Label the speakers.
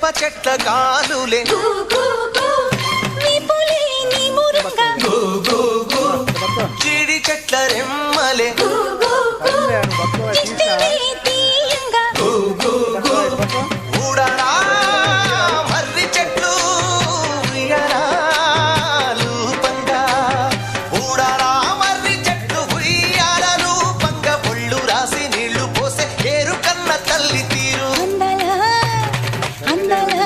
Speaker 1: వేప చెట్ల గాలులే జీడి చెట్ల రెమ్మలే ఊడరా మర్రి చెట్లు ఉయ్యారాలు పంగా ఊడరా మర్రి చెట్లు ఉయ్యారాలు పంగ ఒళ్ళు రాసి నీళ్లు పోసే ఏరు కన్న తల్లి తీరు
Speaker 2: అందల